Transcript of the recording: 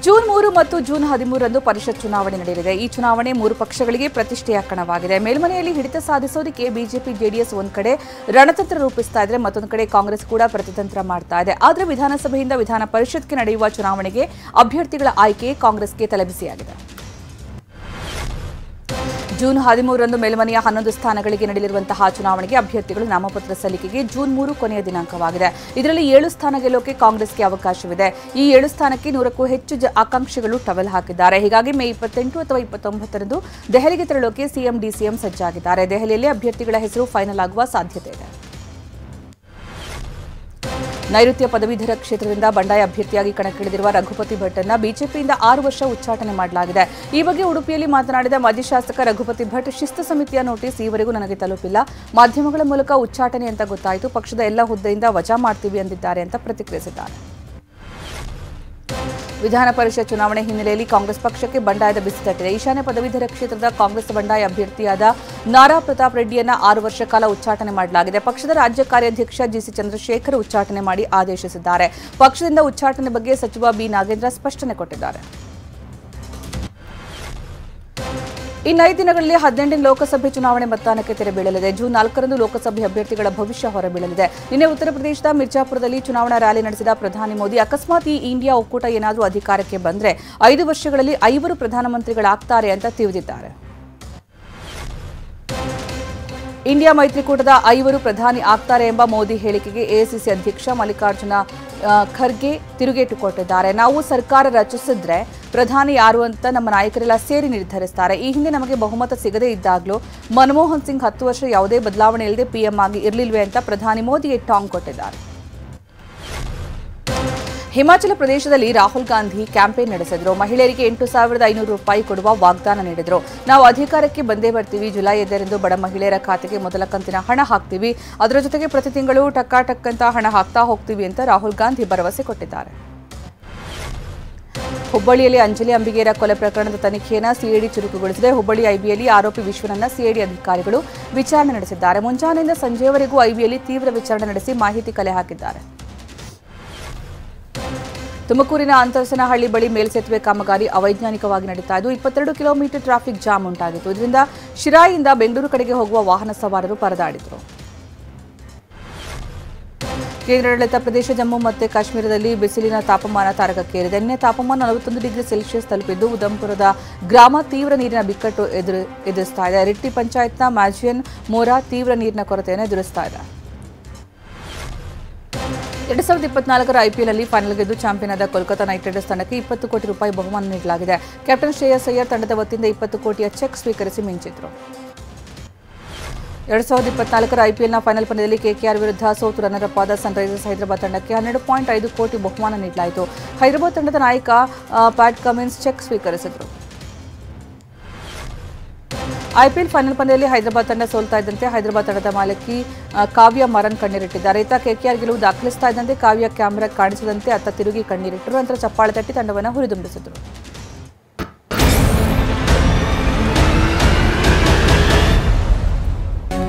June 3 ಮತ್ತು June 13ರಂದು ಪರಿಷತ್ ಚುನಾವಣೆ ನಡೆಯಲಿದೆ. ಈ ಚುನಾವಣೆ 3 ಪಕ್ಷಗಳಿಗೆ ಪ್ರತಿಷ್ಠೆಯ ಕಣವಾಗಿದೆ. ಮೇಲ್ಮನೆಯಲ್ಲಿ ಹಿಡಿತ ಸಾಧಿಸೋದಕ್ಕೆ ಬಿಜೆಪಿ ಜೆಡಿಎಸ್ ಒಂದ್ ಕಡೆ ರಣತಂತ್ರ ರೂಪಿಸ್ತಾ ಇದ್ರೆ, ಮತ್ತೊಂದು ಕಡೆ ಕಾಂಗ್ರೆಸ್ ಕೂಡ ಪ್ರತಿತಂತ್ರ ಮಾಡ್ತಾ ಇದೆ. ಆದರೆ ವಿಧಾನಸಭೆಯಿಂದ ವಿಧಾನ ಪರಿಷತ್ಗೆ ನಡೆಯುವ ಚುನಾವಣೆಗೆ ಅಭ್ಯರ್ಥಿಗಳ ಆಯ್ಕೆ ಕಾಂಗ್ರೆಸ್ಗೆ ತಲೆಬಿಸಿಯಾಗಿದೆ. ಜೂನ್ 13ರಂದು ಮೇಲ್ಮನೆಯ 11 ಸ್ಥಾನಗಳಿಗೆ ನಡೆಯಲಿರುವಂತಹ ಚುನಾವಣೆಗೆ ಅಭ್ಯರ್ಥಿಗಳು ನಾಮಪತ್ರ ಸಲ್ಲಿಕೆಗೆ ಜೂನ್ 3 ಕೊನೆಯ ದಿನಾಂಕವಾಗಿದೆ. ಇದರಲ್ಲಿ 7 ಸ್ಥಾನ ಗೆಲ್ಲೋಕೆ ಕಾಂಗ್ರೆಸ್ಗೆ ಅವಕಾಶವಿದೆ. ಈ 7 ಸ್ಥಾನಕ್ಕೆ 100ಕ್ಕೂ ಹೆಚ್ಚು ಆಕಾಂಕ್ಷಿಗಳು ಟವೆಲ್ ಹಾಕಿದ್ದಾರೆ. ಹೀಗಾಗಿ ಮೇ 28 ಅಥವಾ 29ರಂದು ದೆಹಲಿಗೆ ತೆರಳೋಕೆ ಸಿಎಂ ಡಿಸಿಎಂ ಸಜ್ಜಾಗಿದ್ದಾರೆ. ದೆಹಲಿಯಲ್ಲಿ ಅಭ್ಯರ್ಥಿಗಳ ಹೆಸರು ಫೈನಲ್ ಆಗುವ ಸಾಧ್ಯತೆ ಇದೆ. ನೈಋತ್ಯ ಪದವೀಧರ ಕ್ಷೇತ್ರದಿಂದ ಬಂಡಾಯ ಅಭ್ಯರ್ಥಿಯಾಗಿ ಕಣಕ್ಕಿಳಿದಿರುವ ರಘುಪತಿ ಭಟ್‌ನ್ನ ಬಿಜೆಪಿಯಿಂದ 6 ವರ್ಷ ಉಚ್ಚಾಟನೆ ಮಾಡಲಾಗಿದೆ. ಈ ಬಗ್ಗೆ ಉಡುಪಿಯಲ್ಲಿ ಮಾತನಾಡಿದ ಮಾಜಿ ಶಾಸಕ ರಘುಪತಿ ಭಟ್, ಶಿಸ್ತು ಸಮಿತಿಯ ನೋಟಿಸ್ ಈವರೆಗೂ ನನಗೆ ತಲುಪಿಲ್ಲ. ಮಾಧ್ಯಮಗಳ ಮೂಲಕ ಉಚ್ಚಾಟನೆ ಅಂತ ಗೊತ್ತಾಯಿತು. ಪಕ್ಷದ ಎಲ್ಲ ಹುದ್ದೆಯಿಂದ ವಜಾ ಮಾಡ್ತೀವಿ ಎಂದಿದ್ದಾರೆ ಅಂತ ಪ್ರತಿಕ್ರಿಯಿಸಿದ್ದಾರೆ. ವಿಧಾನ ಪರಿಷತ್ ಚುನಾವಣೆ ಹಿನ್ನೆಲೆಯಲ್ಲಿ ಕಾಂಗ್ರೆಸ್ ಪಕ್ಷಕ್ಕೆ ಬಂಡಾಯದ ಬಿಸಿ ತಟ್ಟಿದೆ. ಈಶಾನ್ಯ ಪದವೀಧರ ಕ್ಷೇತ್ರದ ಕಾಂಗ್ರೆಸ್ ಬಂಡಾಯ ಅಭ್ಯರ್ಥಿಯಾದ ನಾರಾ ಪ್ರತಾಪ್ ರೆಡ್ಡಿಯನ್ನ 6 ವರ್ಷ ಕಾಲ ಉಚ್ಚಾಟನೆ ಮಾಡಲಾಗಿದೆ. ಪಕ್ಷದ ರಾಜ್ಯ ಕಾರ್ಯಾಧ್ಯಕ್ಷ ಜಿಸಿ ಚಂದ್ರಶೇಖರ್ ಉಚ್ಚಾಟನೆ ಮಾಡಿ ಆದೇಶಿಸಿದ್ದಾರೆ. ಪಕ್ಷದಿಂದ ಉಚ್ಚಾಟನೆ ಬಗ್ಗೆ ಸಚಿವ ಬಿ ನಾಗೇಂದ್ರ ಸ್ಪಷ್ಟನೆ ಕೊಟ್ಟಿದ್ದಾರೆ. ಇನ್ನು 5 ದಿನಗಳಲ್ಲಿ 18ನೇ ಲೋಕಸಭೆ ಚುನಾವಣೆ ಮತದಾನಕ್ಕೆ ತೆರೆ ಬೀಳಲಿದೆ. ಜೂನ್ 4ರಂದು ಲೋಕಸಭೆ ಅಭ್ಯರ್ಥಿಗಳ ಭವಿಷ್ಯ ಹೊರಬೀಳಲಿದೆ. ನಿನ್ನೆ ಉತ್ತರ ಪ್ರದೇಶದ ಮಿರ್ಜಾಪುರದಲ್ಲಿ ಚುನಾವಣಾ ರ್ಯಾಲಿ ನಡೆಸಿದ ಪ್ರಧಾನಿ ಮೋದಿ, ಅಕಸ್ಮಾತ್ ಈ ಇಂಡಿಯಾ ಒಕ್ಕೂಟ ಏನಾದರೂ ಅಧಿಕಾರಕ್ಕೆ ಬಂದರೆ 5 ವರ್ಷಗಳಲ್ಲಿ 5 ಪ್ರಧಾನಮಂತ್ರಿಗಳಾಗ್ತಾರೆ ಅಂತ ತಿವಿದಿದ್ದಾರೆ. ಇಂಡಿಯಾ ಮೈತ್ರಿಕೂಟದ 5 ಪ್ರಧಾನಿ ಆಗ್ತಾರೆ ಎಂಬ ಮೋದಿ ಹೇಳಿಕೆಗೆ ಎಐಸಿಸಿ ಅಧ್ಯಕ್ಷ ಮಲ್ಲಿಕಾರ್ಜುನ ಖರ್ಗೆ ತಿರುಗೇಟು ಕೊಟ್ಟಿದ್ದಾರೆ. ನಾವು ಸರ್ಕಾರ ರಚಿಸಿದ್ರೆ ಪ್ರಧಾನಿ ಯಾರು ಅಂತ ನಮ್ಮ ನಾಯಕರೆಲ್ಲ ಸೇರಿ ನಿರ್ಧರಿಸ್ತಾರೆ. ಈ ಹಿಂದೆ ನಮಗೆ ಬಹುಮತ ಸಿಗದೇ ಇದ್ದಾಗಲೂ ಮನಮೋಹನ್ ಸಿಂಗ್ 10 ವರ್ಷ ಯಾವುದೇ ಬದಲಾವಣೆ ಇಲ್ಲದೆ ಪಿಎಂ ಆಗಿ ಇರಲಿಲ್ವೇ ಅಂತ ಪ್ರಧಾನಿ ಮೋದಿಗೆ ಟಾಂಗ್ ಕೊಟ್ಟಿದ್ದಾರೆ. ಹಿಮಾಚಲ ಪ್ರದೇಶದಲ್ಲಿ ರಾಹುಲ್ ಗಾಂಧಿ ಕ್ಯಾಂಪೇನ್ ನಡೆಸಿದ್ರು. ಮಹಿಳೆಯರಿಗೆ 8,500 ರೂಪಾಯಿ ಕೊಡುವ ವಾಗ್ದಾನ ನೀಡಿದ್ರು. ನಾವು ಅಧಿಕಾರಕ್ಕೆ ಬಂದೇ ಬರ್ತೀವಿ. ಜುಲೈ 5ರಂದು ಬಡ ಮಹಿಳೆಯರ ಖಾತೆಗೆ ಮೊದಲ ಕಂತಿನ ಹಣ ಹಾಕ್ತೀವಿ. ಅದರ ಜೊತೆಗೆ ಪ್ರತಿ ತಿಂಗಳು ಟಕ್ ಅಂತ ಹಣ ಹಾಕ್ತಾ ಹೋಗ್ತೀವಿ ಅಂತ ರಾಹುಲ್ ಗಾಂಧಿ ಭರವಸೆ ಕೊಟ್ಟಿದ್ದಾರೆ. ಹುಬ್ಬಳ್ಳಿಯಲ್ಲಿ ಅಂಜಲಿ ಅಂಬಿಗೇರ ಕೊಲೆ ಪ್ರಕರಣದ ತನಿಖೆಯನ್ನು ಸಿಐಡಿ ಚುರುಕುಗೊಳಿಸಿದೆ. ಹುಬ್ಬಳ್ಳಿ ಐಬಿಯಲ್ಲಿ ಆರೋಪಿ ವಿಶ್ವನನ್ನ ಸಿಐಡಿ ಅಧಿಕಾರಿಗಳು ವಿಚಾರಣೆ ನಡೆಸಿದ್ದಾರೆ. ಮುಂಜಾನೆಯಿಂದ ಸಂಜೆಯವರೆಗೂ ಐಬಿಯಲ್ಲಿ ತೀವ್ರ ವಿಚಾರಣೆ ನಡೆಸಿ ಮಾಹಿತಿ ಕಲೆ ಹಾಕಿದ್ದಾರೆ. ತುಮಕೂರಿನ ಅಂತರಸನಹಳ್ಳಿ ಬಳಿ ಮೇಲ್ಸೇತುವೆ ಕಾಮಗಾರಿ ಅವೈಜ್ಞಾನಿಕವಾಗಿ ನಡೀತಾ ಇದ್ದು 22 ಕಿಲೋಮೀಟರ್ ಟ್ರಾಫಿಕ್ ಜಾಮ್ ಉಂಟಾಗಿತ್ತು. ಇದರಿಂದ ಶಿರಾಯಿಯಿಂದ ಬೆಂಗಳೂರು ಕಡೆಗೆ ಹೋಗುವ ವಾಹನ ಸವಾರರು ಪರದಾಡಿದರು. ಕೇಂದ್ರಾಡಳಿತ ಪ್ರದೇಶ ಜಮ್ಮು ಮತ್ತು ಕಾಶ್ಮೀರದಲ್ಲಿ ಬಿಸಿಲಿನ ತಾಪಮಾನ ತಾರಕಕ್ಕೇರಿದೆ. ನಿನ್ನೆ ತಾಪಮಾನ 41 ಡಿಗ್ರಿ ಸೆಲ್ಸಿಯಸ್ ತಲುಪಿದ್ದು ಉಧಂಪುರದ ಗ್ರಾಮ ತೀವ್ರ ನೀರಿನ ಬಿಕ್ಕಟ್ಟು ಎದುರಿಸ್ತಾ ಇದೆ. ರಿಟ್ಟಿ ಪಂಚಾಯತ್ನ ಮ್ಯಾಜಿಯನ್ ಮೋರಾ ತೀವ್ರ ನೀರಿನ ಕೊರತೆಯನ್ನು ಎದುರಿಸ್ತಾ ಇದೆ. 2024ರ ಐಪಿಎಲ್ನಲ್ಲಿ ಫೈನಲ್ ಗೆದ್ದು ಚಾಂಪಿಯನ್ ಆದ ಕೋಲ್ಕತಾ ನೈಟ್ ರೈಡರ್ಸ್ ತಂಡಕ್ಕೆ 20 ಕೋಟಿ ರೂಪಾಯಿ ಬಹುಮಾನ ನೀಡಲಾಗಿದೆ. ಕ್ಯಾಪ್ಟನ್ ಶ್ರೇಯಸ್ ಅಯ್ಯರ್ ತಂಡದ ವತಿಯಿಂದ 20 ಕೋಟಿಯ ಚೆಕ್ ಸ್ವೀಕರಿಸಿ ಮಿಂಚಿದ್ರು. 2024ರ ಐಪಿಎಲ್ನ ಫೈನಲ್ ಪಂದ್ಯದಲ್ಲಿ ಕೆಕೆಆರ್ ವಿರುದ್ಧ ಸೋತು ರನ್ನರ್ ಅಪ್ ಆದ ಸನ್ರೈಸರ್ಸ್ ಹೈದರಾಬಾದ್ ತಂಡಕ್ಕೆ 12.5 ಕೋಟಿ ಬಹುಮಾನ ನೀಡಲಾಯಿತು. ಹೈದರಾಬಾದ್ ತಂಡದ ನಾಯಕ ಪ್ಯಾಟ್ ಕಮಿನ್ಸ್ ಚೆಕ್ ಸ್ವೀಕರಿಸಿದರು. ಐಪಿಎಲ್ ಫೈನಲ್ ಪಂದ್ಯದಲ್ಲಿ ಹೈದರಾಬಾದ್ ತಂಡ ಸೋಲ್ತಾ ಇದ್ದಂತೆ ಹೈದರಾಬಾದ್ ತಂಡದ ಮಾಲಕಿ ಕಾವ್ಯ ಮರನ್ ಕಣ್ಣೀರಿಟ್ಟಿದ್ದಾರೆ. ಇತ್ತ ಕೆಕೆಆರ್ ಗೆಲುವು ದಾಖಲಿಸ್ತಾ ಇದ್ದಂತೆ ಕಾವ್ಯ ಕ್ಯಾಮೆರಾ ಕಾಣಿಸದಂತೆ ಅತ್ತ ತಿರುಗಿ ಕಣ್ಣೀರಿಟ್ಟರು. ನಂತರ ಚಪ್ಪಾಳೆ ತಟ್ಟಿ ತಂಡವನ್ನು ಹುರಿದುಂಬಿಸಿದರು.